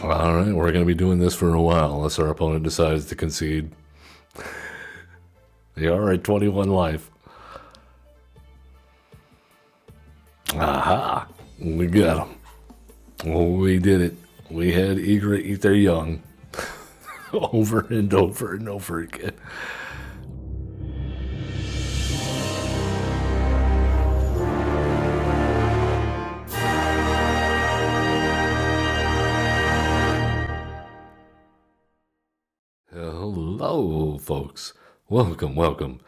All right, we're going to be doing this for a while unless our opponent decides to concede. They are at 21 life. Aha! We got them. We did it. We had Ygra eat their young over and over and over again. Hello, folks. Welcome.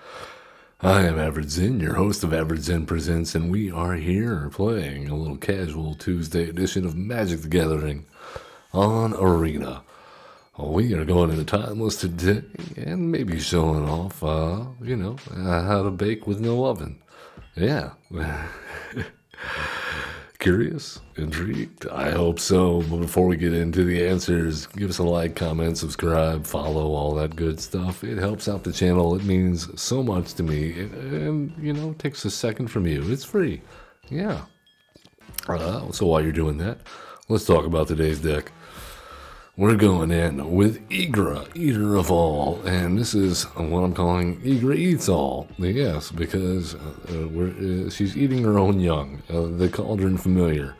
I am Average Zen, your host of Average Zen Presents, and we are here playing a little casual Tuesday edition of Magic the Gathering on Arena. We are going into Timeless today and maybe showing off, how to bake with no oven. Yeah. Curious? Intrigued? I hope so. But before we get into the answers, give us a like, comment, subscribe, follow, all that good stuff. It helps out the channel. It means so much to me. And, takes a second from you. It's free. Yeah. So while you're doing that, let's talk about today's deck. We're going in with Ygra, Eater of All, and this is what I'm calling Ygra Eats All. Yes, because she's eating her own young, the Cauldron Familiar.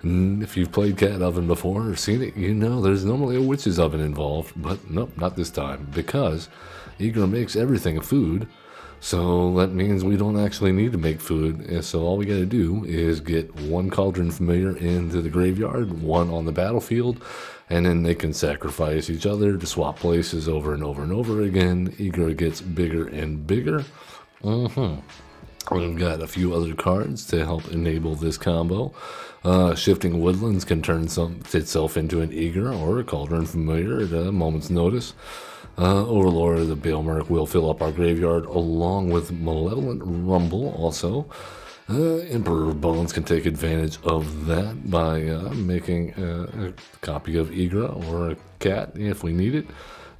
And if you've played Cat Oven before or seen it, you know there's normally a witch's oven involved, but nope, not this time, because Ygra makes everything a food. So that means we don't actually need to make food, and so all we gotta do is get one Cauldron Familiar into the graveyard, one on the battlefield, and then they can sacrifice each other to swap places over and over and over again. Ygra gets bigger and bigger. We've got a few other cards to help enable this combo. Shifting Woodlands can turn itself into an Ygra or a Cauldron Familiar at a moment's notice. Overlord of the Bailmerk will fill up our graveyard along with Malevolent Rumble also. Emperor of Bones can take advantage of that by making a copy of Ygra or a cat if we need it.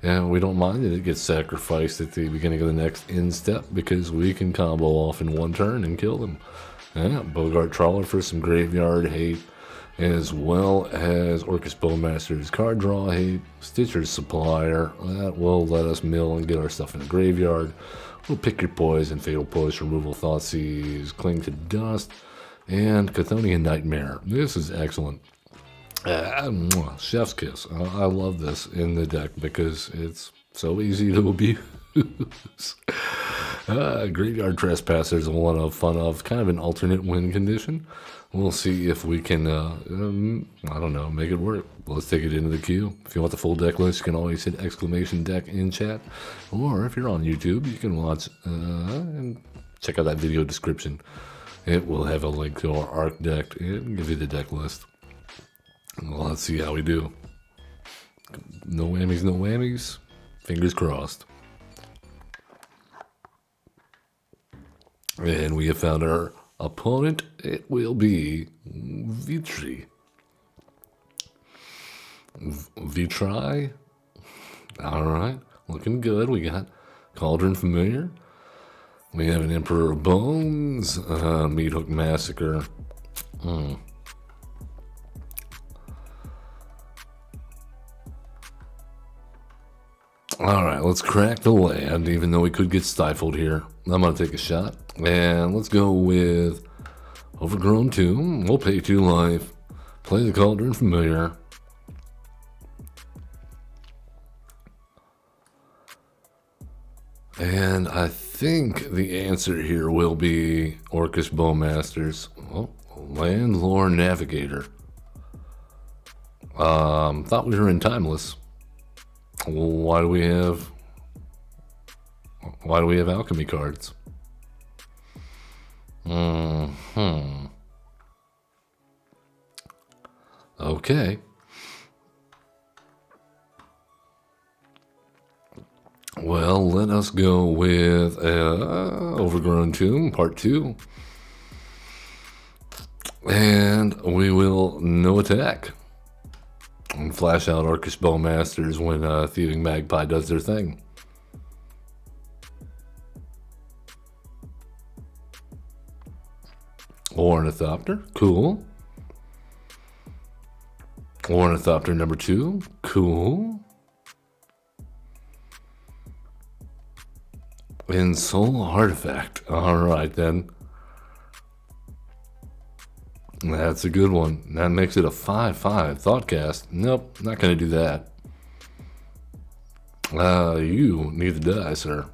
And we don't mind that it gets sacrificed at the beginning of the next end step because we can combo off in one turn and kill them. Yeah, Bogart Trawler for some graveyard hate, as well as Orcus Bowmaster's card draw hate, Stitcher's Supplier. That will let us mill and get our stuff in the graveyard. We'll pick your poison, Fatal Push, Removal Thoughtseize, Cling to Dust, and Chthonian Nightmare. This is excellent. Chef's kiss. I love this in the deck because it's so easy to abuse. Graveyard Trespasser is a lot of fun of kind of an alternate win condition. We'll see if we can, make it work. Let's take it into the queue. If you want the full deck list, you can always hit !deck in chat. Or if you're on YouTube, you can watch and check out that video description. It will have a link to our Arc deck and give you the deck list. Well, let's see how we do. No whammies. Fingers crossed. And we have found our opponent. It will be Vitri. Vitri. All right, looking good. We got Cauldron Familiar. We have an Emperor of Bones. Meat Hook Massacre. All right, let's crack the land, even though we could get stifled here. I'm going to take a shot. And let's go with Overgrown Tomb. We'll pay 2 life. Play the Cauldron Familiar. And I think the answer here will be Orcus Bowmasters. Oh, Landlore Navigator. Thought we were in Timeless. Why do we have alchemy cards? Okay. Well, let us go with Overgrown Tomb, Part 2. And we will no attack. And flash out Orcus Bowmasters when Thieving Magpie does their thing. Ornithopter, cool. Ornithopter number 2. Cool. And Soul Artifact. Alright then. That's a good one. That makes it a 5/5. Thoughtcast. Nope, not going to do that. You need to die, sir.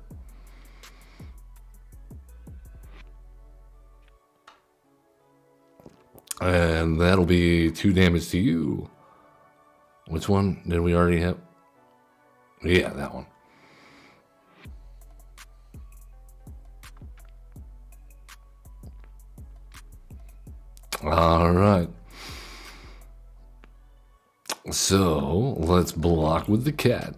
And that'll be 2 damage to you. Which one did we already have? Yeah, that one. All right. So let's block with the cat.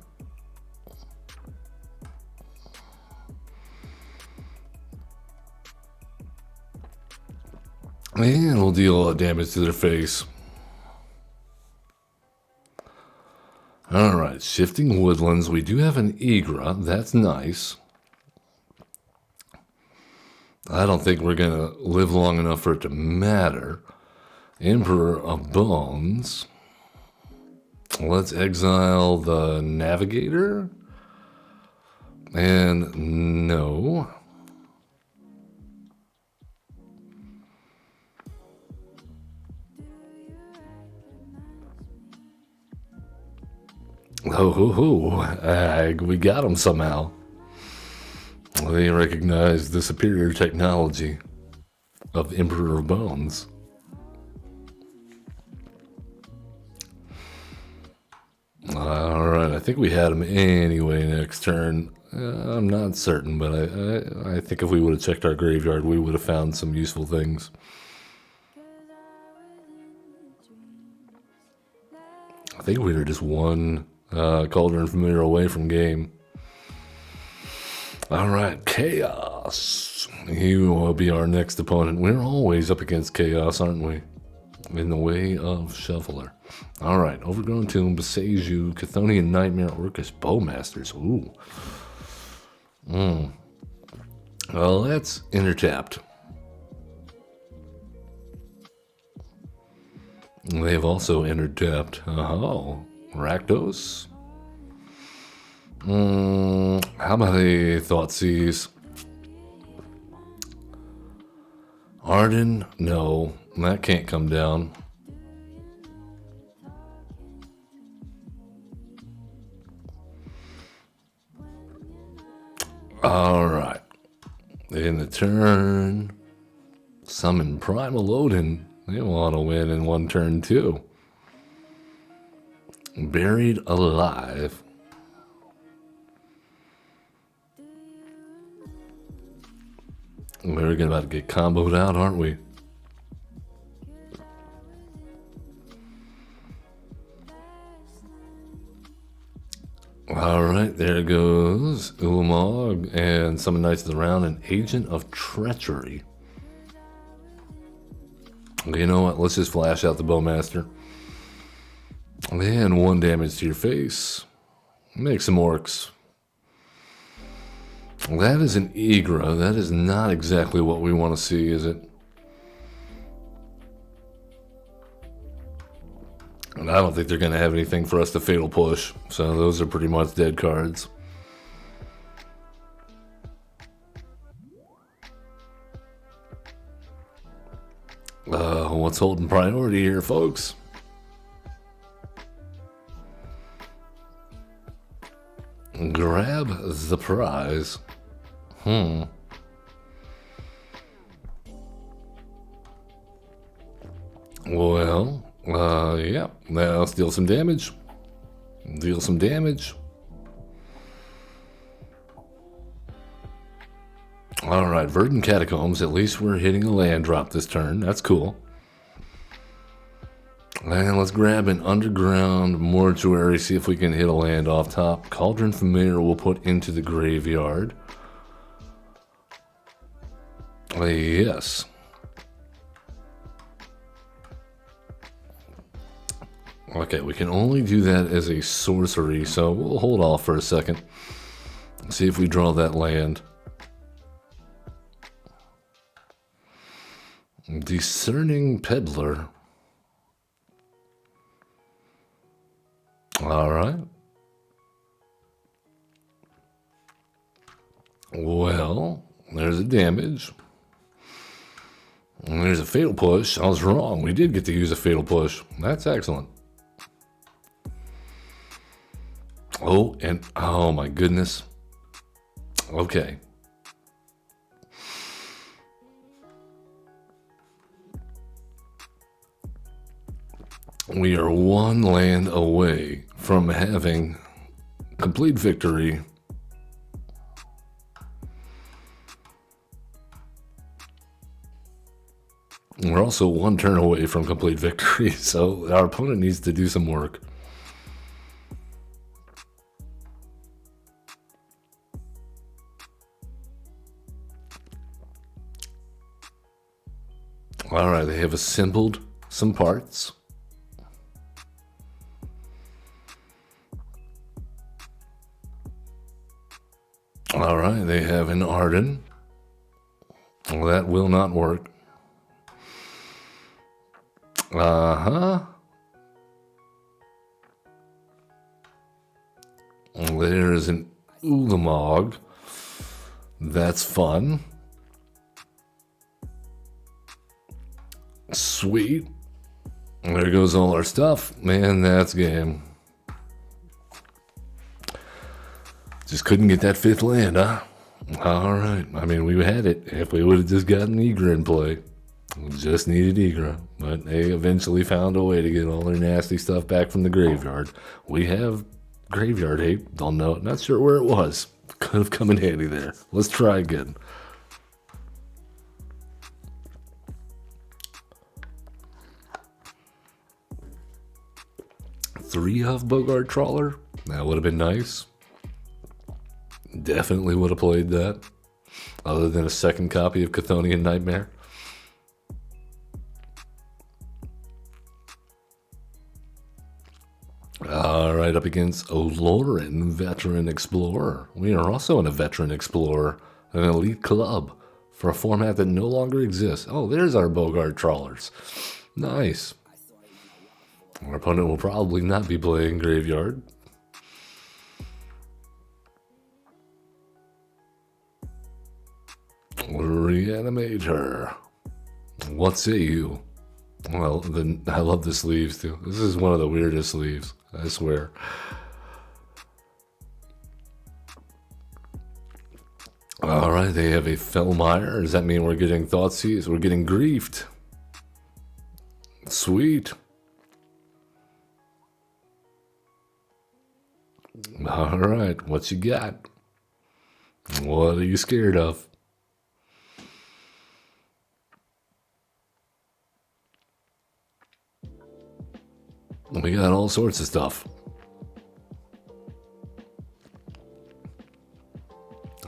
And we'll deal a lot of damage to their face. Alright, Shifting Woodlands. We do have an Ygra. That's nice. I don't think we're going to live long enough for it to matter. Emperor of Bones. Let's exile the Navigator. And no. We got him somehow. They recognize the superior technology of Emperor of Bones. Alright, I think we had him anyway next turn. I'm not certain, but I think if we would have checked our graveyard, we would have found some useful things. I think we were just one Cauldron Familiar away from game. Alright, Chaos. He will be our next opponent. We're always up against Chaos, aren't we? In the way of Shuffler. Alright, Overgrown Tomb, Beseju, Chthonian Nightmare, Orcus Bowmasters. Ooh. Well, that's intertapped. They've also intertapped. Oh, Rakdos. How about a Thoughtseize? Arden? No, that can't come down. Alright. In the turn, summon Primal Odin. They want to win in one turn too. Buried Alive. We're about to get comboed out, aren't we? Alright, there goes Ulamog and Summon Knights of the Round, an Agent of Treachery. You know what? Let's just flash out the Bowmaster. And 1 damage to your face. Make some orcs. That is an Ygra. That is not exactly what we want to see, is it? And I don't think they're going to have anything for us to Fatal Push. So those are pretty much dead cards. What's holding priority here, folks? Grab the prize. Well, yeah. Now let's deal some damage. Deal some damage. Alright, Verdant Catacombs. At least we're hitting a land drop this turn. That's cool. And let's grab an Underground Mortuary, see if we can hit a land off top. Cauldron Familiar we'll put into the graveyard. Yes. Okay, we can only do that as a sorcery, so we'll hold off for a second. See if we draw that land. Discerning Peddler. All right. Well, there's a damage. And there's a fatal push. I was wrong. We did get to use a fatal push. That's excellent. Oh, and oh my goodness. Okay. We are one land away from having complete victory. We're also one turn away from complete victory, so our opponent needs to do some work. All right, they have assembled some parts. All right, they have an Arden. Well, that will not work. There's an Ulamog. That's fun. Sweet. There goes all our stuff. Man, that's game. Just couldn't get that fifth land, huh? All right. I mean, we had it. If we would have just gotten Ygra in play. We just needed Ygra. But they eventually found a way to get all their nasty stuff back from the graveyard. We have graveyard hate. Don't know. Not sure where it was. Could have come in handy there. Let's try again. Three of Bogart Trawler. That would have been nice. Definitely would have played that. Other than a second copy of Chthonian Nightmare. All right, up against Oloran, Veteran Explorer. We are also in a Veteran Explorer, an elite club for a format that no longer exists. Oh, there's our Bogart Trawlers. Nice. Our opponent will probably not be playing Graveyard. Reanimate her. What say you? Well, I love the sleeves too. This is one of the weirdest sleeves, I swear. All right, they have a Fellmire. Does that mean we're getting Thoughtseize? We're getting Griefed. Sweet. All right, what you got? What are you scared of? We got all sorts of stuff.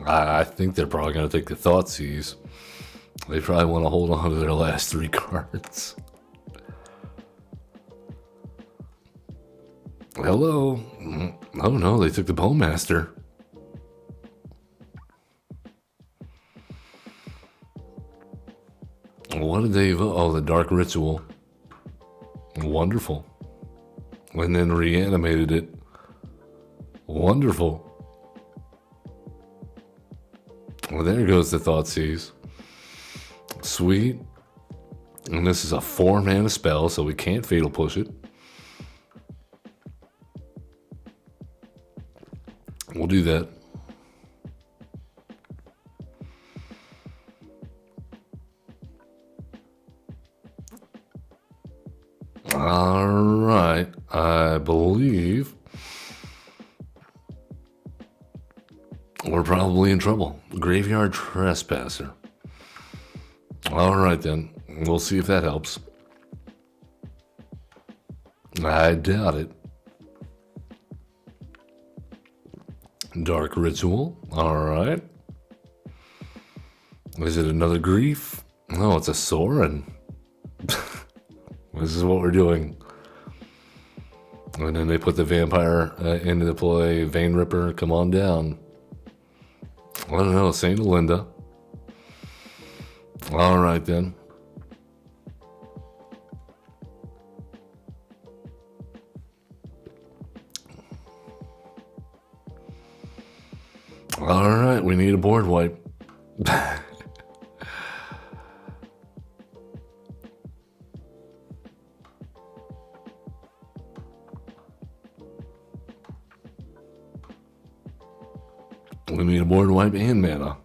I think they're probably going to take the Thoughtseize. They probably want to hold on to their last three cards. Hello. Oh no, they took the Bowmaster. What did they vote? Oh, the Dark Ritual. Wonderful. And then reanimated it. Wonderful. Well, there goes the Thoughtseize. Sweet. And this is a 4-mana spell, so we can't Fatal Push it. We'll do that. All right. I believe we're probably in trouble. Graveyard Trespasser. All right, then. We'll see if that helps. I doubt it. Dark Ritual. All right. Is it another Grief? No, it's a Sorin. This is what we're doing. And then they put the Vampire into the play. Vein Ripper, come on down. I don't know, St. Linda. All right, then. Alright, we need a board wipe. We need a board wipe and mana.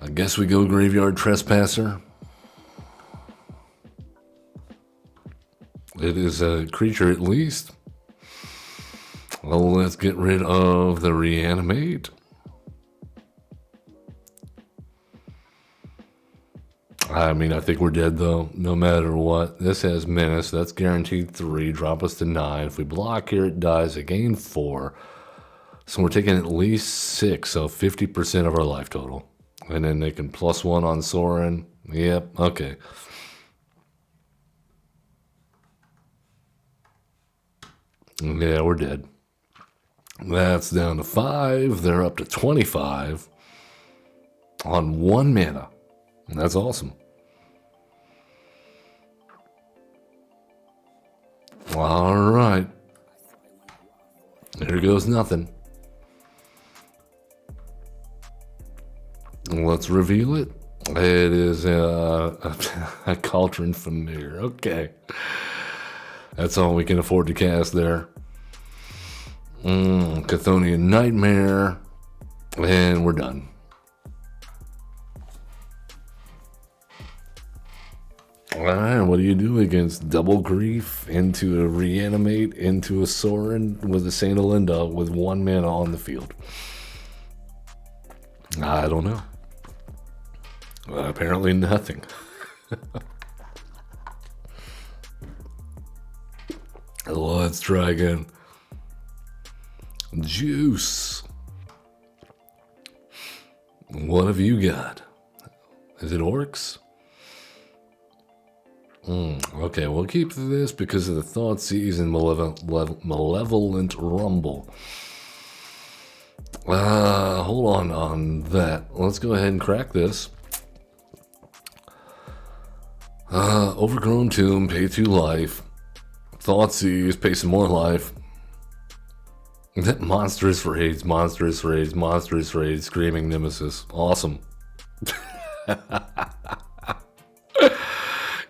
I guess we go Graveyard Trespasser. It is a creature at least. Well, let's get rid of the Reanimate. I mean, I think we're dead though, no matter what. This has Menace, that's guaranteed 3, drop us to 9. If we block here, it dies, I gain 4. So we're taking at least 6, so 50% of our life total. And then they can +1 on Sorin. Yep, okay. Yeah, we're dead. That's down to 5. They're up to 25 on 1 mana. And that's awesome. All right. There goes nothing. Let's reveal it. It is a Cauldron Familiar. Okay. That's all we can afford to cast there. Chthonian Nightmare. And we're done. Alright, what do you do against Double Grief, into a Reanimate, into a Sorin with a Saint Olinda with 1 mana on the field? I don't know. Apparently nothing. Let's try again. Juice. What have you got? Is it Orcs? Okay, we'll keep this because of the Thoughtseize and Malevolent Rumble. Hold on that. Let's go ahead and crack this. Overgrown Tomb, pay 2 life. Thoughtseize, pay some more life. Monstrous Rage, Monstrous Rage, Monstrous Rage, Screaming Nemesis. Awesome.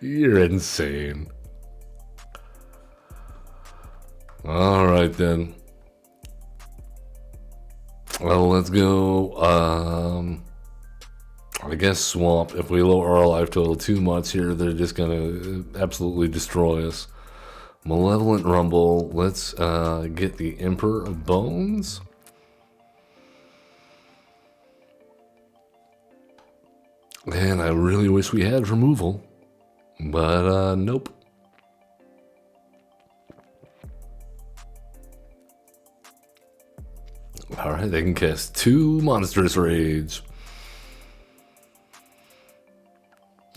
You're insane. Alright then. Well, let's go, I guess Swamp. If we lower our life total too much here, they're just gonna absolutely destroy us. Malevolent Rumble. Let's get the Emperor of Bones. And I really wish we had removal. But, nope. Alright, they can cast 2 Monstrous Rage.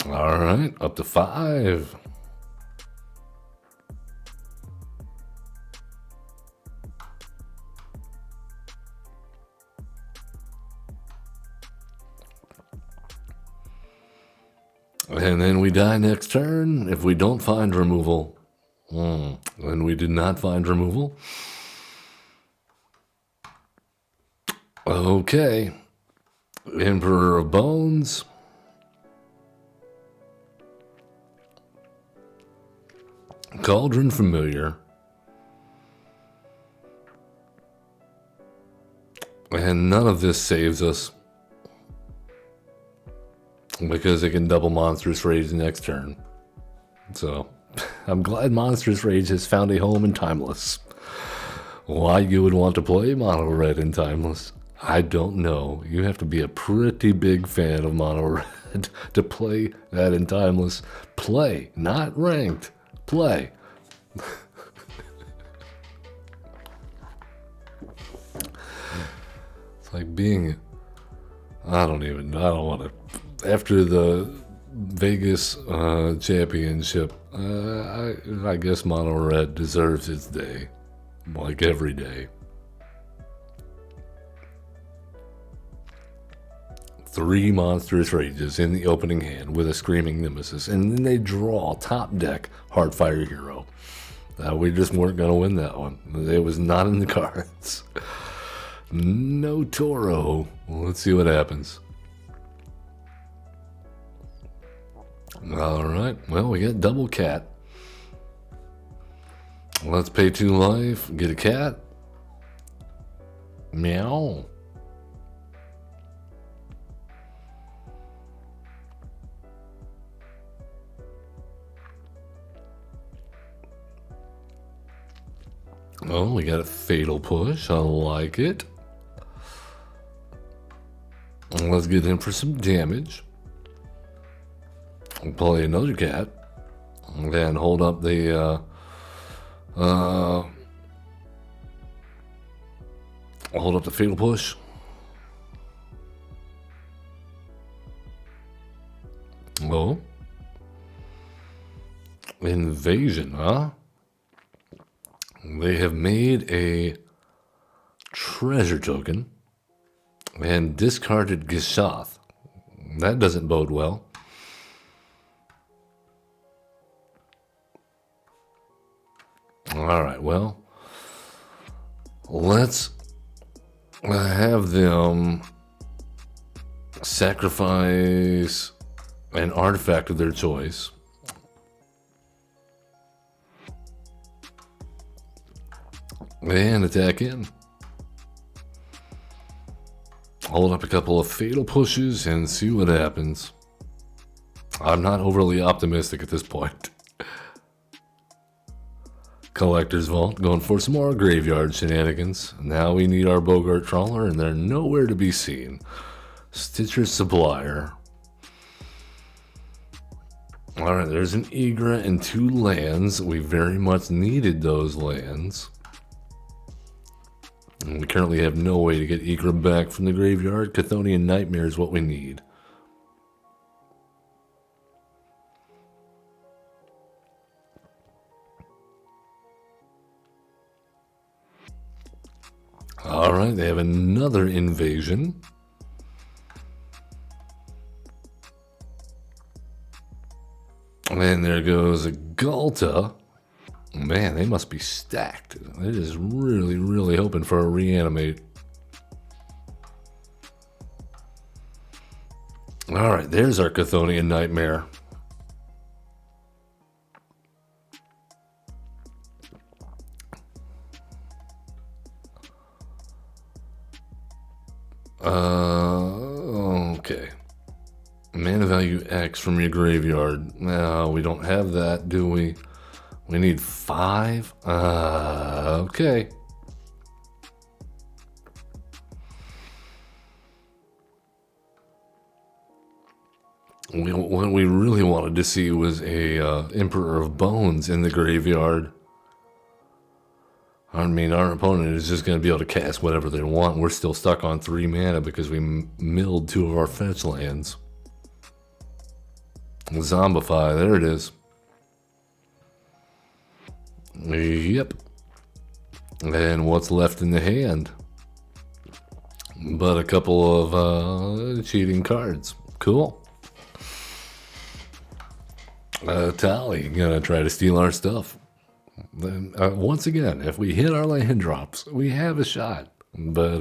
Alright, up to 5. And then we die next turn if we don't find removal. And we did not find removal. Okay. Emperor of Bones. Cauldron Familiar. And none of this saves us. Because it can double Monstrous Rage next turn. So, I'm glad Monstrous Rage has found a home in Timeless. Why you would want to play Mono Red in Timeless, I don't know. You have to be a pretty big fan of Mono Red to play that in Timeless. Play, not ranked. Play. It's like being... I don't want to... After the Vegas championship, I guess Mono Red deserves its day, like every day. 3 monstrous rages in the opening hand with a screaming nemesis, and then they draw top deck Heartfire Hero. We just weren't going to win that one. It was not in the cards. No Toro. Well, let's see what happens. Alright, well, we got double cat. Let's pay 2 life, get a cat. Meow. Oh, we got a fatal push. I like it. Let's get in for some damage. We'll play another cat. And then hold up the hold up the fatal push. Oh. Invasion, huh? They have made a treasure token and discarded Gishath. That doesn't bode well. Alright, well, let's have them sacrifice an artifact of their choice. And attack in. Hold up a couple of fatal pushes and see what happens. I'm not overly optimistic at this point. Collector's Vault, going for some more graveyard shenanigans. Now we need our Bogart Trawler, and they're nowhere to be seen. Stitcher Supplier. Alright, there's an Ygra and 2 lands. We very much needed those lands. And we currently have no way to get Ygra back from the graveyard. Chthonian Nightmare is what we need. Alright, they have another invasion. And there goes a Galta. Man, they must be stacked. They're just really, really hoping for a reanimate. Alright, there's our Chthonian Nightmare. Okay. Mana value X from your graveyard. No, we don't have that, do we? We need 5? Okay. What we really wanted to see was a Emperor of Bones in the graveyard. I mean, our opponent is just going to be able to cast whatever they want. We're still stuck on 3 mana because we milled 2 of our fetch lands. Zombify, there it is. Yep. And what's left in the hand? But a couple of cheating cards. Cool. Tally, gonna try to steal our stuff. Then once again, if we hit our land drops, we have a shot. But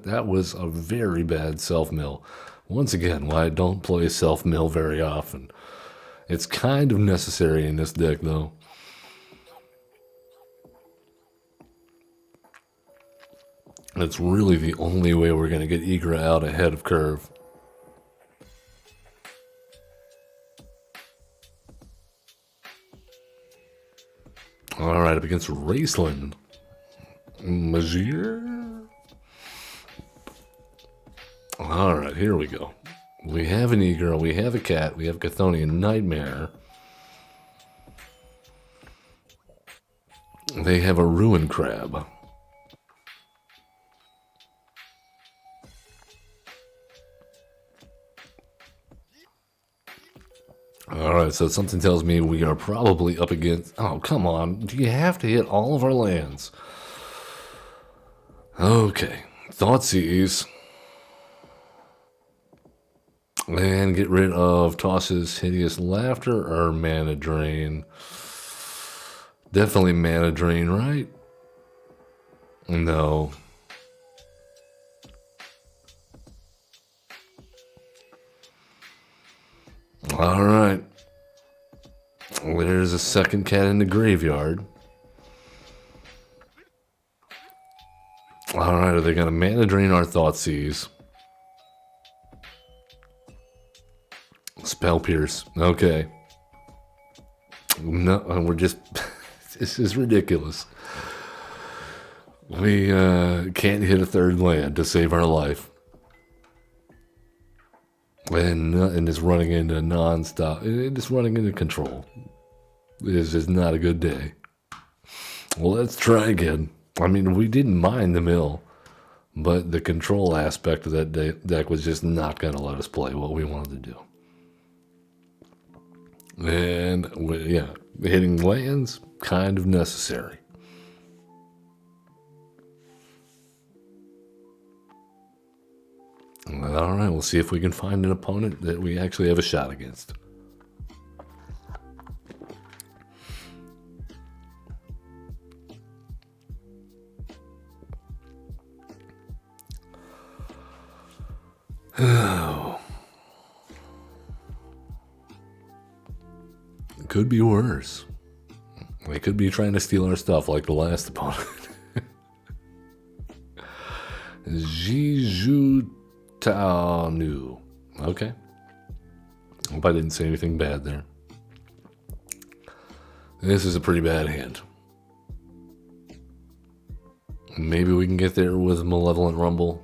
that was a very bad self-mill. Once again, why I don't play self-mill very often. It's kind of necessary in this deck, though. It's really the only way we're going to get Ygra out ahead of curve. Alright, up against Raceland. Magier? Alright, here we go. We have an Ygra, we have a cat, we have Chthonian Nightmare. They have a Ruin Crab. Alright, so something tells me we are probably up against... Oh, come on. Do you have to hit all of our lands? Okay. Thoughtseize. And get rid of Toss's Hideous Laughter or Mana Drain. Definitely Mana Drain, right? No. Alright. There's a second cat in the graveyard. Alright, are they going to Mana Drain our Thoughtseize? Spell Pierce. Okay. No, we're just... This is ridiculous. We can't hit a third land to save our life. And it's running into non-stop. It's running into control. This is not a good day. Well, let's try again. I mean, we didn't mind the mill, but the control aspect of that deck was just not going to let us play what we wanted to do. And, yeah, hitting lands, kind of necessary. All right, we'll see if we can find an opponent that we actually have a shot against. Oh. It could be worse. They could be trying to steal our stuff like the last opponent. Jiju Taonu. Okay. Hope I didn't say anything bad there. This is a pretty bad hand. Maybe we can get there with Malevolent Rumble.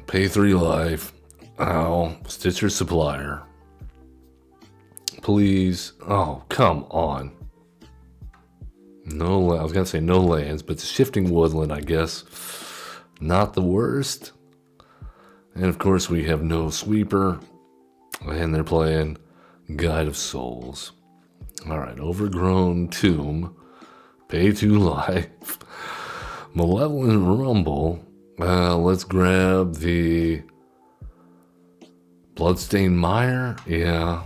Pay 3 life. Ow. Stitcher Supplier. Please. Oh, come on. No, I was going to say no lands, but the Shifting Woodland, I guess. Not the worst. And of course, we have no Sweeper. And they're playing Guide of Souls. Alright, Overgrown Tomb. Pay 2 life. Malevolent Rumble. Let's grab the Bloodstained Mire. Yeah.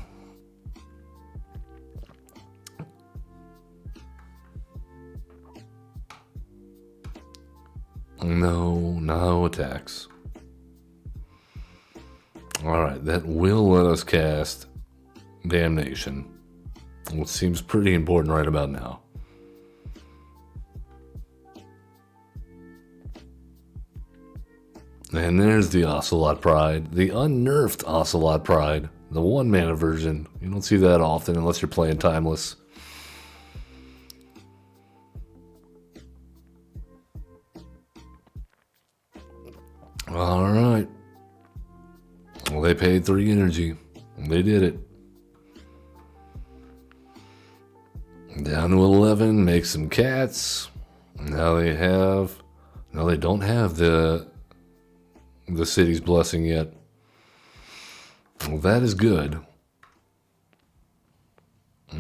No attacks. Alright, that will let us cast Damnation, which seems pretty important right about now. And there's the Ocelot Pride, the unnerfed Ocelot Pride, the 1-mana version. You don't see that often unless you're playing Timeless. Alright. Well, they paid 3 energy. They did it. Down to 11, make some cats. Now they don't have the city's blessing yet. Well, that is good.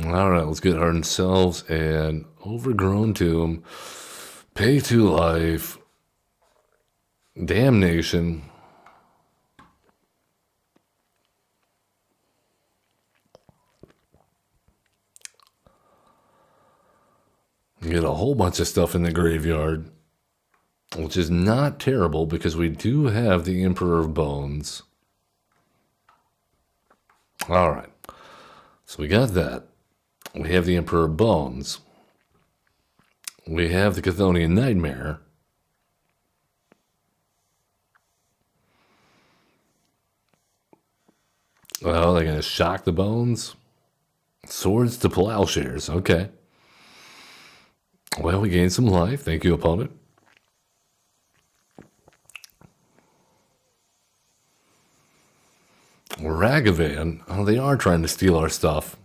Alright, let's get ourselves an Overgrown Tomb. Pay 2 life. Damnation. Get a whole bunch of stuff in the graveyard, which is not terrible because we do have the Emperor of Bones. All right. So we got that. We have the Emperor of Bones. We have the Chthonian Nightmare. Well, they're going to shock the Bones. Swords to Plowshares. Okay. Well, we gained some life. Thank you, opponent. Ragavan. Oh, they are trying to steal our stuff.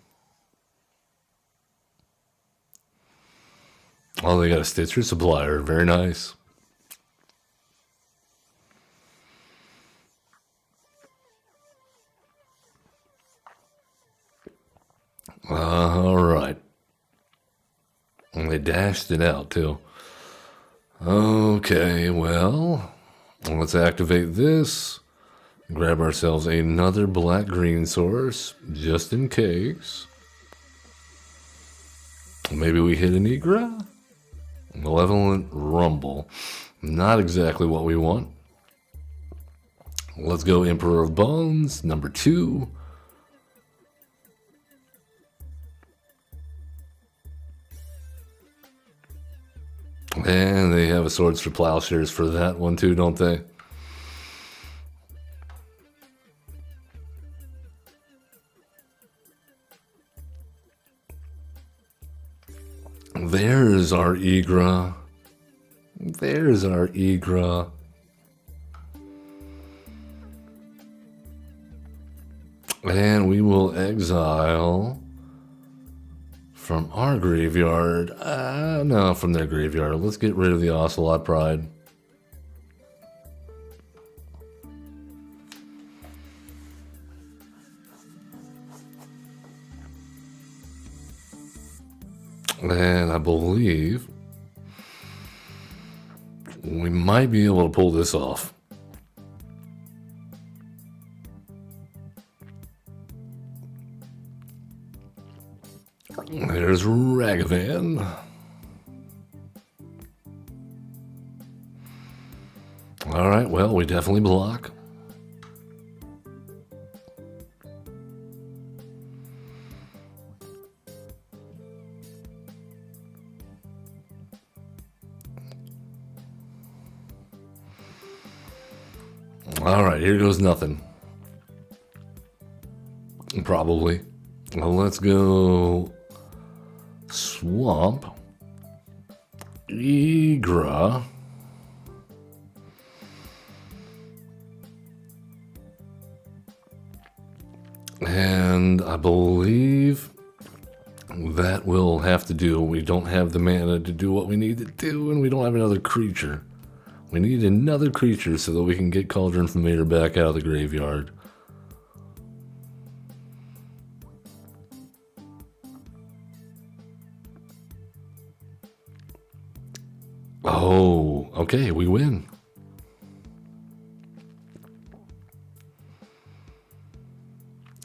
Oh, they got a Stitcher Supplier. Very nice. All right. And they dashed it out, too. Okay, well, let's activate this. Grab ourselves another black-green source, just in case. Maybe we hit an Ygra? Malevolent Rumble. Not exactly what we want. Let's go Emperor of Bones, number 2. And they have a Swords for Plowshares for that one too, don't they? There's our Ygra. There's our Ygra. And we will exile from our graveyard. No, from their graveyard. Let's get rid of the Ocelot Pride. And I believe we might be able to pull this off. There's Ragavan. All right, well, we definitely block. All right, here goes nothing. Probably. Well, let's go Swamp, Ygra, and I believe that will have to do. We don't have the mana to do what we need to do, and we don't have another creature. We need another creature so that we can get Cauldron Fumator back out of the graveyard. Oh, okay, we win.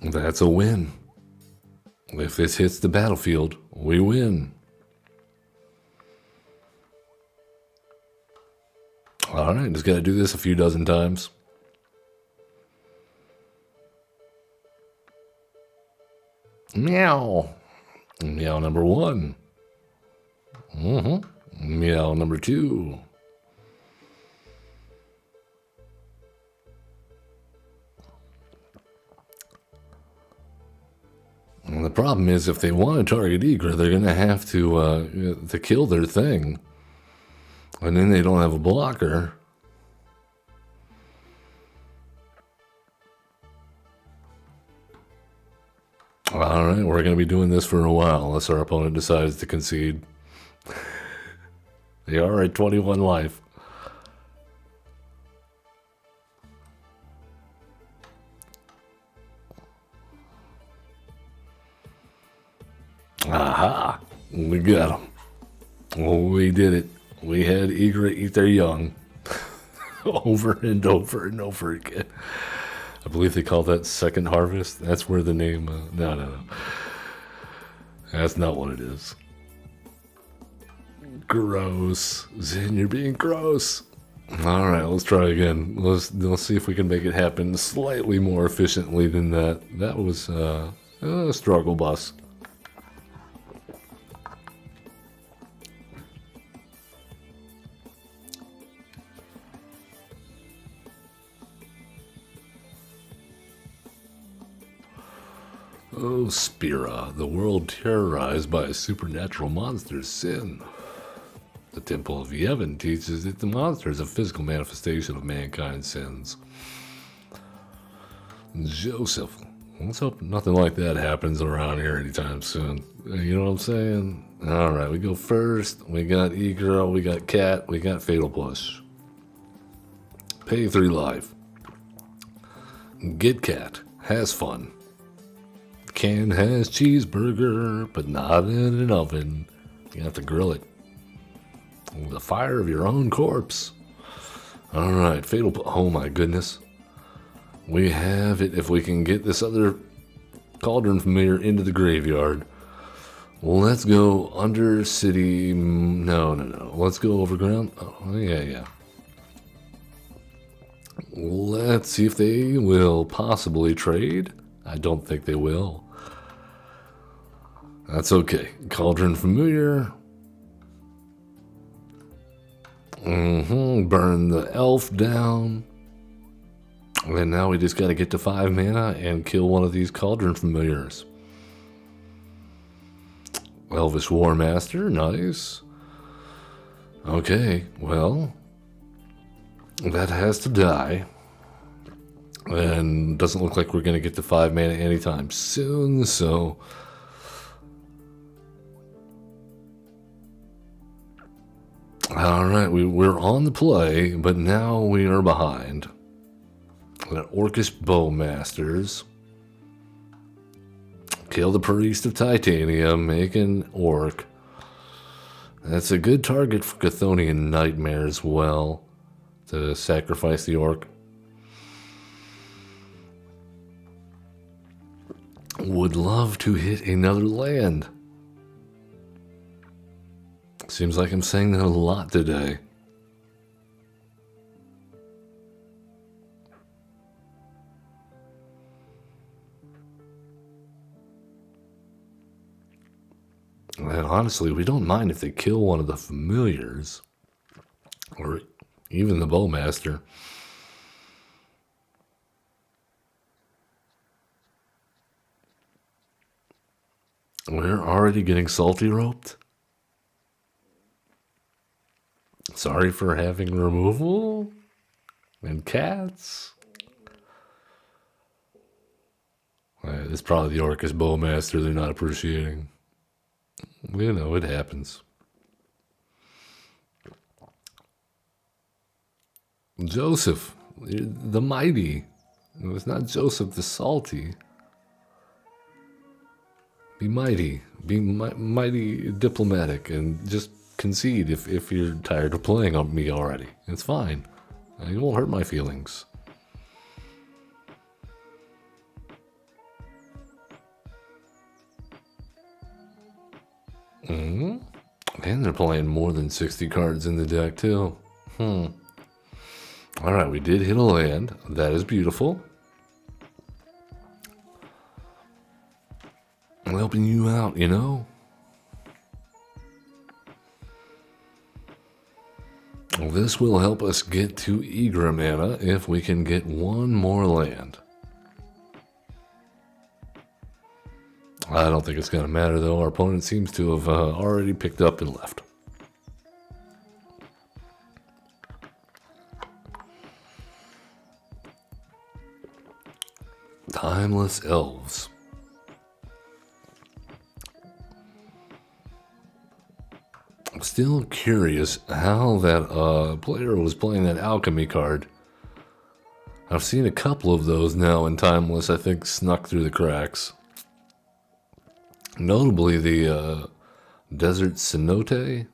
That's a win. If this hits the battlefield, we win. All right, just got to do this a few dozen times. Meow. Meow number 1. Meow number 2. And the problem is, if they want to target Ygra, they're going to have to kill their thing. And then they don't have a blocker. Alright, we're going to be doing this for a while, unless our opponent decides to concede. They are at 21 life. Aha! We got them. Well, we did it. We had Ygra eat their young. Over and over and over again. I believe they call that Second Harvest. That's where the name... No. That's not what it is. Gross. Zin, you're being gross. Alright, let's try again. Let's see if we can make it happen slightly more efficiently than that. That was a struggle bus. Oh, Spira, the world terrorized by a supernatural monster, Sin. The Temple of Yevon teaches that the monster is a physical manifestation of mankind's sins. Joseph. Let's hope nothing like that happens around here anytime soon. You know what I'm saying? Alright, we go first. We got Ygra, we got Cat, we got Fatal Push. Pay 3 life. Get Cat. Has fun. Can has cheeseburger, but not in an oven. You have to grill it. The fire of your own corpse. Alright, Fatal... Oh my goodness. We have it if we can get this other Cauldron Familiar into the graveyard. Let's go under city. No. Let's go overground. Oh, yeah. Let's see if they will possibly trade. I don't think they will. That's okay. Cauldron Familiar. Burn the elf down. And now we just got to get to 5 mana and kill one of these Cauldron Familiars. Elvish War Master, nice. Okay, well, that has to die. And doesn't look like we're going to get to 5 mana anytime soon, so... Alright, we're on the play, but now we are behind. Got Orcish Bowmasters. Kill the Priest of Titanium, make an Orc. That's a good target for Chthonian Nightmare as well, to sacrifice the Orc. Would love to hit another land. Seems like I'm saying that a lot today. And honestly, we don't mind if they kill one of the familiars. Or even the Bowmaster. We're already getting salty roped. Sorry for having removal and cats. It's probably the Orcish Bowmaster they're not appreciating. You know, it happens. Joseph, the mighty. It was not Joseph the salty. Be mighty. Be mighty diplomatic and just concede if you're tired of playing on me already. It's fine. It won't hurt my feelings. And they're playing more than 60 cards in the deck, too. Alright, we did hit a land. That is beautiful. I'm helping you out, you know? This will help us get to Ygra mana if we can get one more land. I don't think it's going to matter, though. Our opponent seems to have already picked up and left. Timeless Elves. I'm still curious how that player was playing that alchemy card. I've seen a couple of those now in Timeless, I think, snuck through the cracks. Notably the Desert Cenote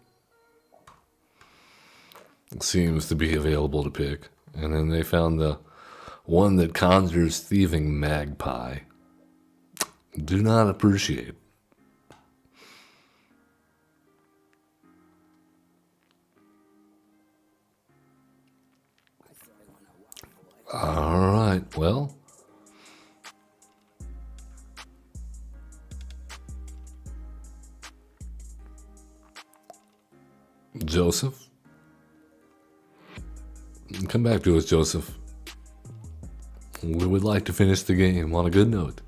seems to be available to pick. And then they found the one that conjures Thieving Magpie. Do not appreciate. Alright, well. Joseph. Come back to us, Joseph. We would like to finish the game on a good note.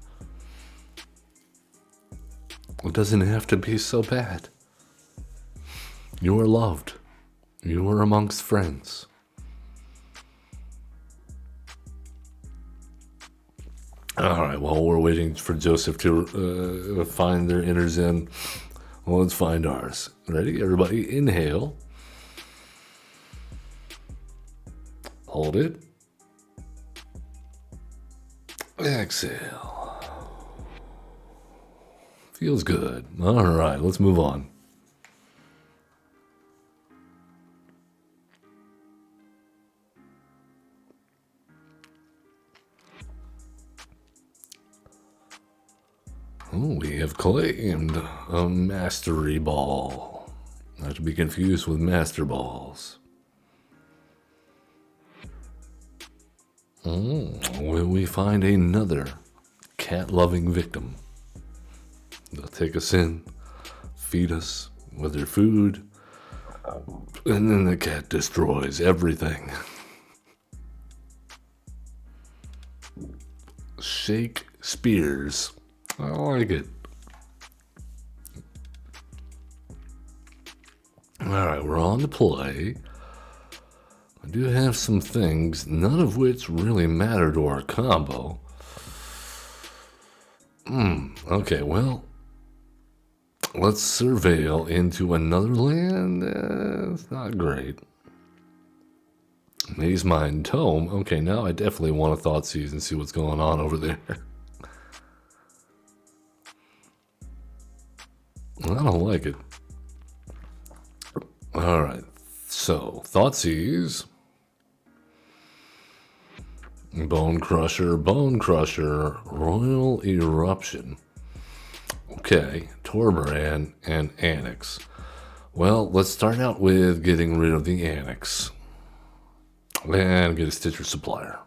It doesn't have to be so bad. You are loved. You are amongst friends. Alright, while we're waiting for Joseph to find their inners in, well, let's find ours. Ready? Everybody inhale. Hold it. Exhale. Feels good. Alright, let's move on. Oh, we have claimed a mastery ball. Not to be confused with master balls. Will we find another cat-loving victim? They'll take us in, feed us with their food, and then the cat destroys everything. Shakespeare's. I like it. Alright, we're on to play. I do have some things, none of which really matter to our combo. Okay, well, let's surveil into another land. It's not great. Maze Mine Tome. Okay, now I definitely want to Thoughtseize and see what's going on over there. I don't like it. Alright, so Thoughtseize. Bone Crusher, Royal Eruption. Okay, Torburan and Annex. Well, let's start out with getting rid of the Annex. And get a Stitcher Supplier.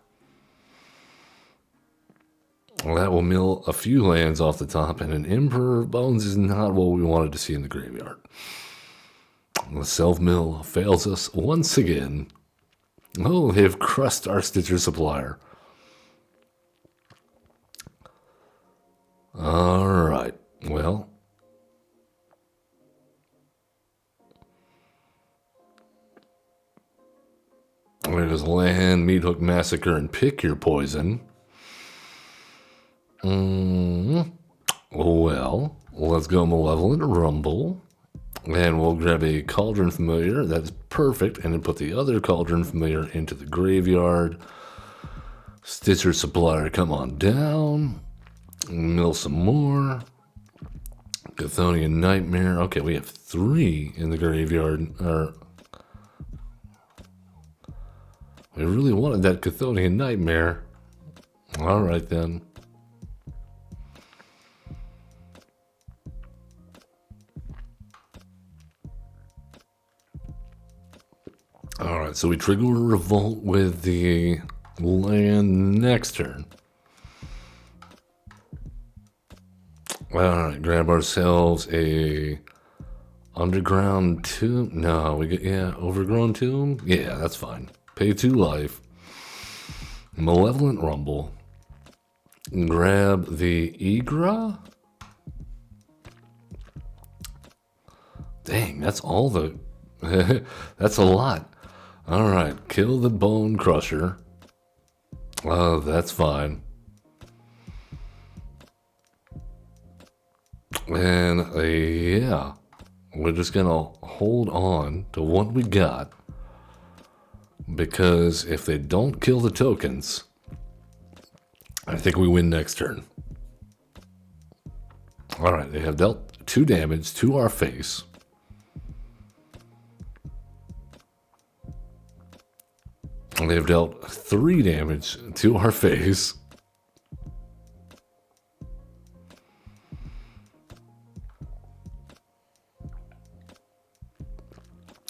Well, that will mill a few lands off the top, and an Emperor of Bones is not what we wanted to see in the graveyard. The self-mill fails us once again. Oh, they've crushed our Stitcher Supplier. Alright, well. There's Land, Meat Hook Massacre, and Pick Your Poison. Well, let's go Malevolent Rumble. And we'll grab a Cauldron Familiar. That's perfect. And then put the other Cauldron Familiar into the graveyard. Stitcher Supplier, come on down. Mill some more. Chthonian Nightmare. Okay, we have 3 in the graveyard. We really wanted that Chthonian Nightmare. Alright then. Alright, so we trigger a Revolt with the land next turn. Alright, grab ourselves a Underground Tomb. No, we get, Overgrown Tomb? Yeah, that's fine. Pay 2 life. Malevolent Rumble. Grab the Ygra. Dang, that's all the... that's a lot. Alright, kill the Bone Crusher. Oh, that's fine. And, yeah. We're just gonna hold on to what we got. Because if they don't kill the tokens, I think we win next turn. Alright, they have dealt 2 damage to our face. And they've dealt 3 damage to our face.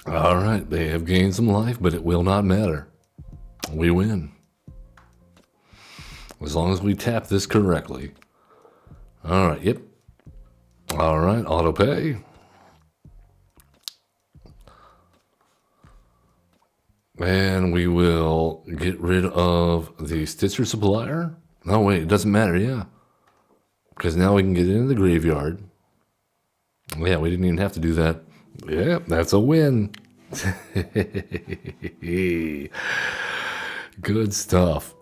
Alright, they have gained some life, but it will not matter. We win. As long as we tap this correctly. Alright, yep. Alright, auto pay. And we will get rid of the Stitcher Supplier. No, wait, it doesn't matter, yeah. Because now we can get into the graveyard. Yeah, we didn't even have to do that. Yeah, that's a win. Good stuff.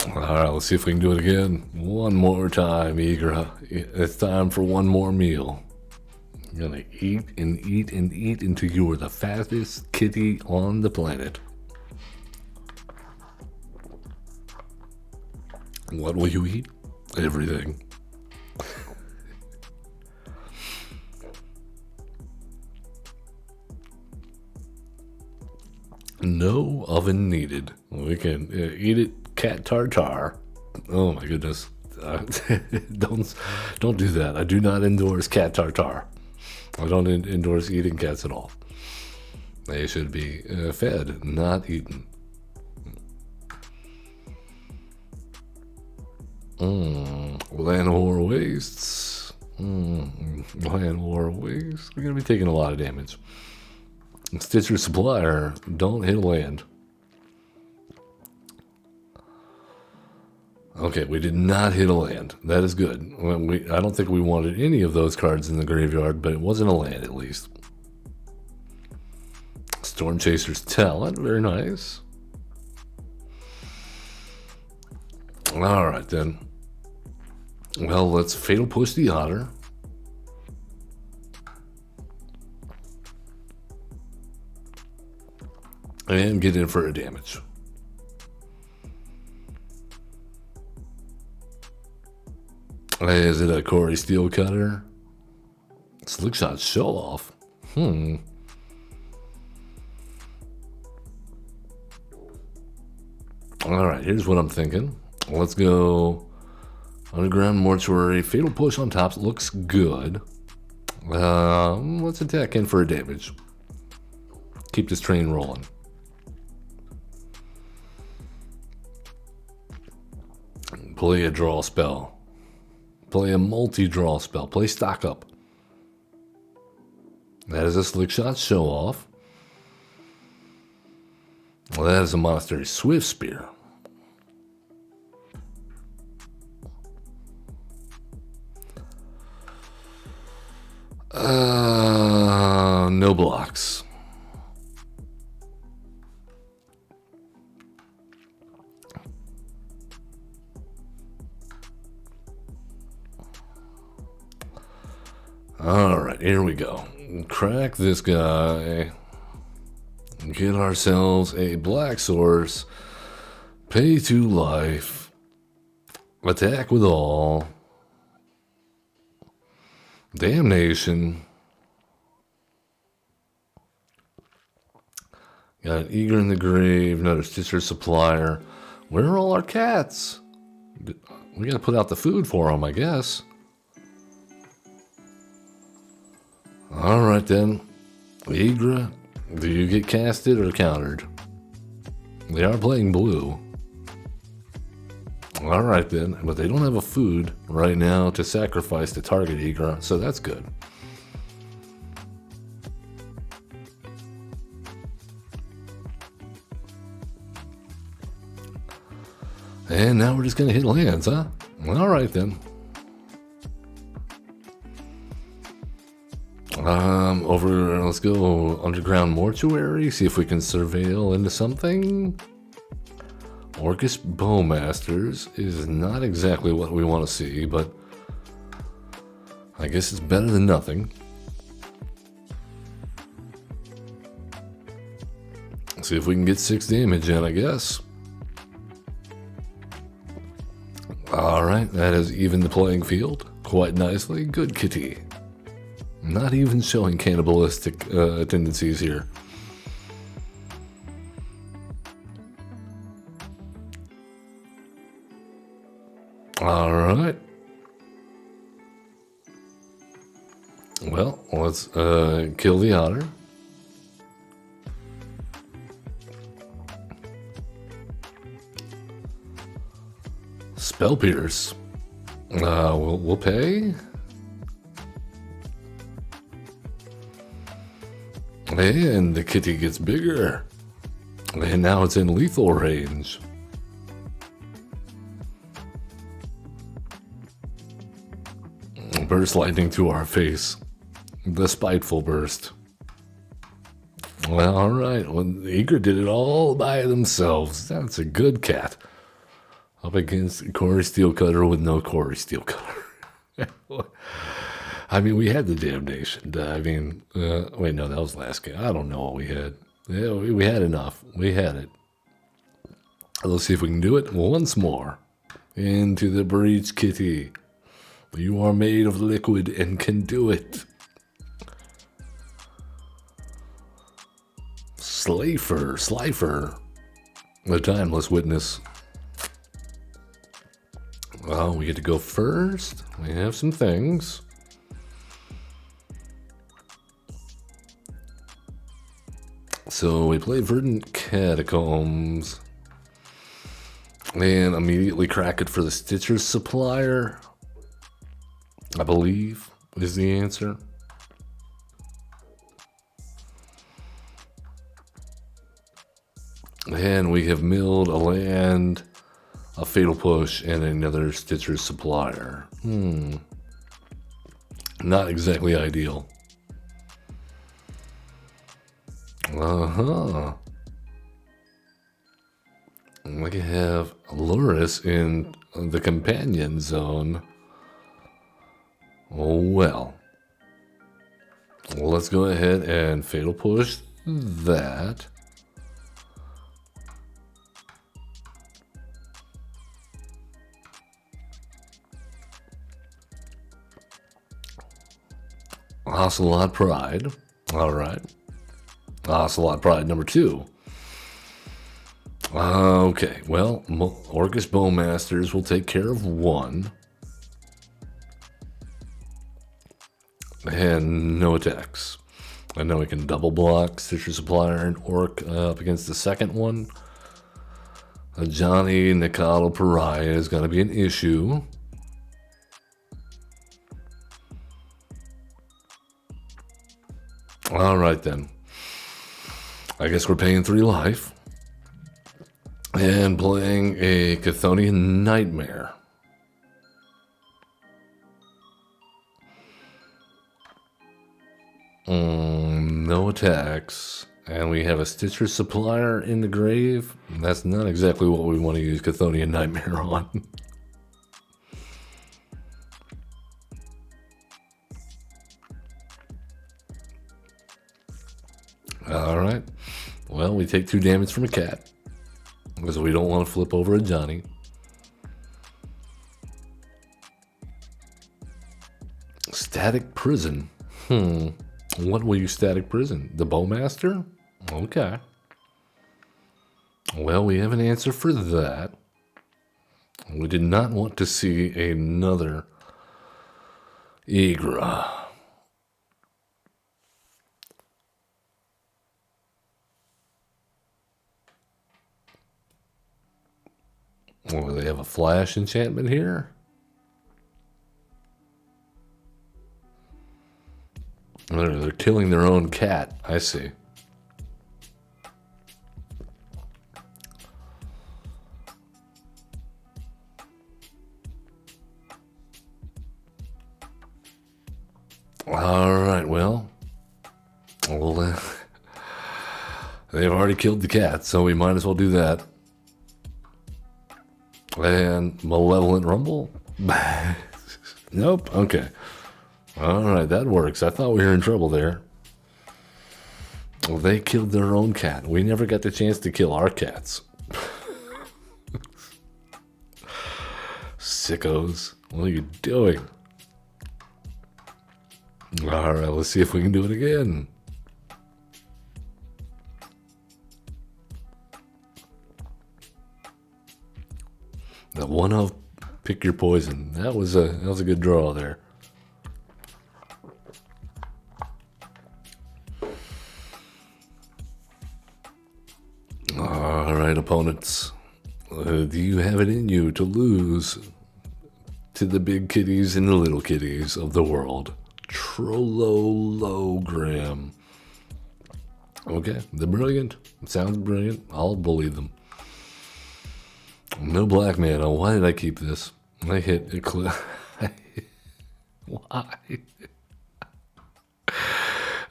Alright, let's see if we can do it again. One more time, Ygra. It's time for one more meal. You're gonna eat and eat and eat until you are the fastest kitty on the planet. What will you eat? Everything. No oven needed. We can eat it cat tartar. Oh my goodness. Don't do that. I do not endorse cat tartar. I don't endorse eating cats at all. They should be fed, not eaten. Land War Wastes. Land War Wastes. We're going to be taking a lot of damage. Stitcher Supplier. Don't hit land. Okay, we did not hit a land. That is good. I don't think we wanted any of those cards in the graveyard, but it wasn't a land at least. Storm Chaser's Talent. Very nice. Alright then. Well, let's Fatal Push the Otter. And get in for a damage. Is it a Corey Steel Cutter? Slick Shot Show Off. Alright, here's what I'm thinking. Let's go Underground Mortuary. Fatal Push on top looks good. Let's attack in for a damage. Keep this train rolling. Play a draw spell. Play a multi-draw spell. Play Stock Up. That is a Slick Shot Show Off. Well, that is a Monastery Swift Spear. No blocks. Alright, here we go. Crack this guy. Get ourselves a black source. Pay 2 life. Attack with all. Damnation. Got an Ygra in the grave. Another Stitcher Supplier. Where are all our cats? We gotta put out the food for them, I guess. Alright then. Ygra, do you get casted or countered? They are playing blue. Alright then, but they don't have a food right now to sacrifice to target Ygra, so that's good. And now we're just gonna hit lands, huh? Alright then. Let's go Underground Mortuary, see if we can surveil into something. Orcus Bowmasters is not exactly what we want to see, but I guess it's better than nothing. See if we can get 6 damage in, I guess. Alright, that has evened the playing field quite nicely. Good kitty. Not even showing cannibalistic tendencies here. Alright. Well, let's kill the otter. Spell Pierce. We'll pay. And the kitty gets bigger. And now it's in lethal range. Burst lightning to our face. The spiteful burst. Well, alright. Well, Ygra did it all by themselves. That's a good cat. Up against Corey Steelcutter with no Corey Steelcutter. I mean, we had the damnation. I mean, wait, no, that was last game. I don't know what we had. Yeah, we had enough. We had it. Let's see if we can do it once more. Into the breach, kitty. You are made of liquid and can do it. Slifer, the timeless witness. Well, we get to go first. We have some things. So we play Verdant Catacombs and immediately crack it for the Stitcher's Supplier, I believe is the answer. And we have milled a land, a Fatal Push, and another Stitcher's Supplier. Not exactly ideal. We have Luris in the companion zone. Oh well. Let's go ahead and Fatal Push that. Ocelot Pride. Alright. Ocelot Pride number 2. Okay, well, Orcish Bowmasters will take care of 1. And no attacks. I know we can double block Stitcher Supplier and Orc up against the second one. Johnny Nikado Pariah is going to be an issue. Alright then. I guess we're paying 3 life. And playing a Chthonian Nightmare. No attacks. And we have a Stitcher Supplier in the grave. That's not exactly what we want to use Chthonian Nightmare on. Alright. Well, we take 2 damage from a cat. Because we don't want to flip over a Johnny. Static Prison. What will you Static Prison? The Bowmaster? Okay. Well, we have an answer for that. We did not want to see another Ygra. Well, they have a flash enchantment here. They're killing their own cat. I see. All right, well, they've already killed the cat, so we might as well do that. And Malevolent Rumble? Nope. Okay. All right, that works. I thought we were in trouble there. Well, they killed their own cat. We never got the chance to kill our cats. Sickos. What are you doing? All right, let's see if we can do it again. That one of pick your poison. That was a good draw there. All right, opponents. Do you have it in you to lose to the big kitties and the little kitties of the world? Trollologram. Okay, they're brilliant. Sounds brilliant. I'll believe them. No black mana. Why did I keep this? I hit a cliff. Why?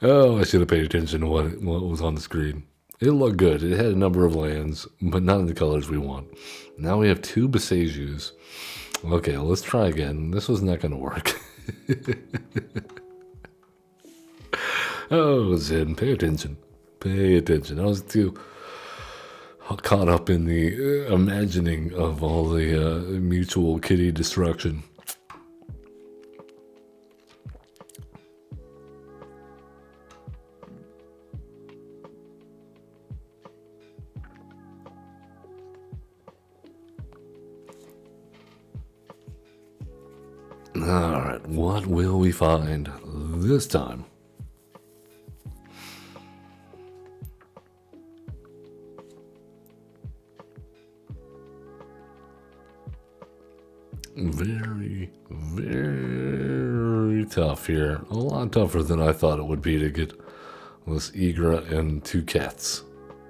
Oh, I should have paid attention to what was on the screen. It looked good. It had a number of lands, but not in the colors we want. Now we have 2 Besejus. Okay, let's try again. This was not going to work. Oh, Zen, pay attention. Pay attention. I was too caught up in the imagining of all the mutual kitty destruction. Alright, what will we find this time? Very, very tough here. A lot tougher than I thought it would be to get this Ygra and 2 cats.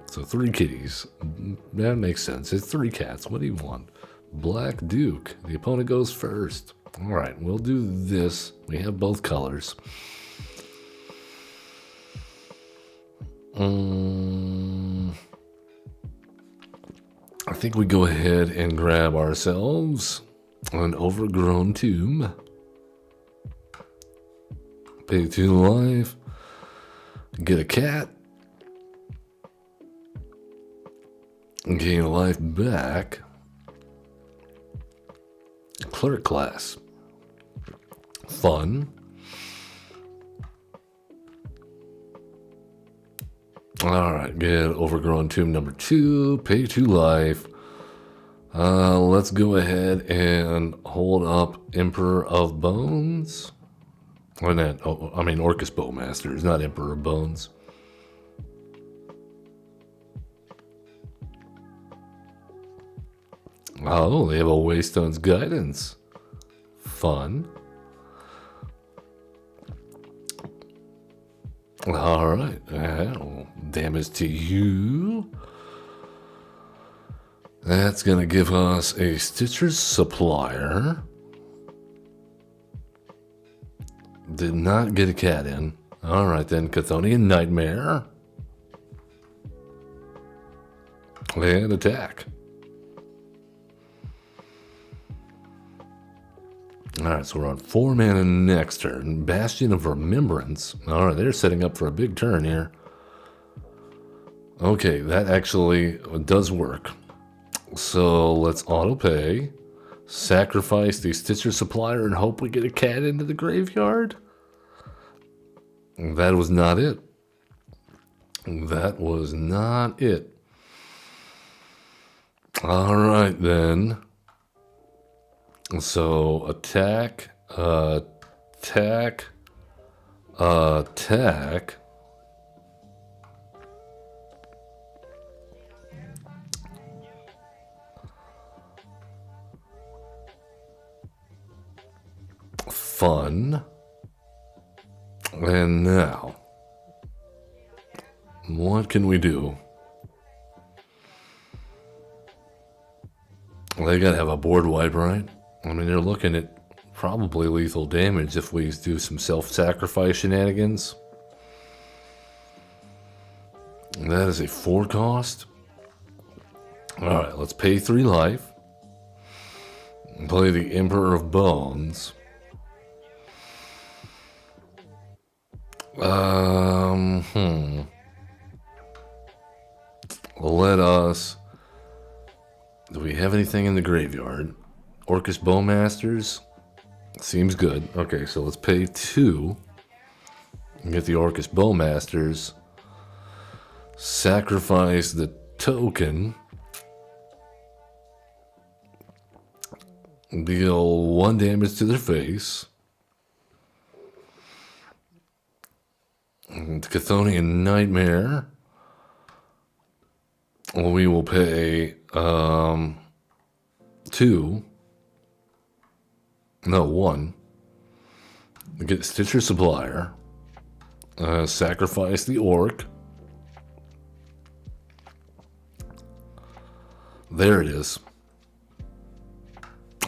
So 3 kitties. That makes sense. It's 3 cats. What do you want? Black Duke. The opponent goes first. Alright, we'll do this. We have both colors. I think we go ahead and grab ourselves an overgrown tomb. Pay 2 life. Get a cat. Gain life back. Clerk class. Fun. Alright, get overgrown tomb number 2. Pay 2 life. Let's go ahead and hold up Emperor of Bones. Or not, I mean Orcus Bowmasters, not Emperor of Bones. Oh, they have a Waystone's Guidance. Fun. Alright, damage to you. That's going to give us a Stitcher's Supplier. Did not get a cat in. Alright then, Chthonian Nightmare. And attack. Alright, so we're on 4 mana next turn. Bastion of Remembrance. Alright, they're setting up for a big turn here. Okay, that actually does work. So let's auto pay, sacrifice the Stitcher Supplier, and hope we get a cat into the graveyard. That was not it. That was not it. Alright then. So attack, attack, attack. Fun. And now, what can we do? They gotta have a board wipe, right? I mean, they're looking at probably lethal damage if we do some self-sacrifice shenanigans. That is a 4 cost. Alright, let's pay 3 life. Play the Emperor of Bones. Let us... Do we have anything in the graveyard? Orcus Bowmasters? Seems good. Okay, so let's pay 2. And get the Orcus Bowmasters. Sacrifice the token. Deal 1 damage to their face. And Chthonian Nightmare. We will pay 2. No, 1. Get Stitcher Supplier. Sacrifice the Orc. There it is.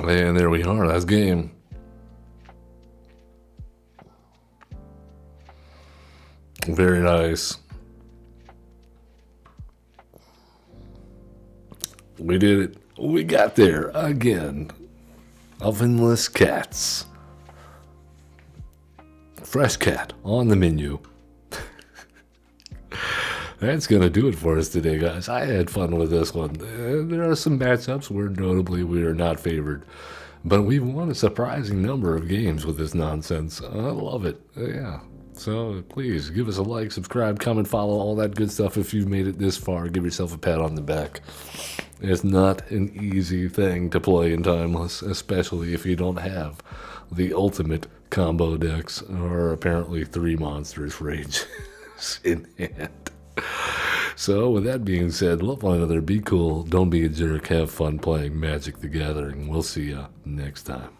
And there we are. That's game. Very nice. We did it. We got there again. Ovenless cats. Fresh cat on the menu. That's going to do it for us today, guys. I had fun with this one. There are some matchups where notably we are not favored. But we've won a surprising number of games with this nonsense. I love it. Yeah. So please give us a like, subscribe, comment, follow, all that good stuff. If you've made it this far, give yourself a pat on the back. It's not an easy thing to play in Timeless, especially if you don't have the ultimate combo decks or apparently 3 monsters rage in hand. So with that being said, love one another, be cool, don't be a jerk, have fun playing Magic the Gathering. We'll see ya next time.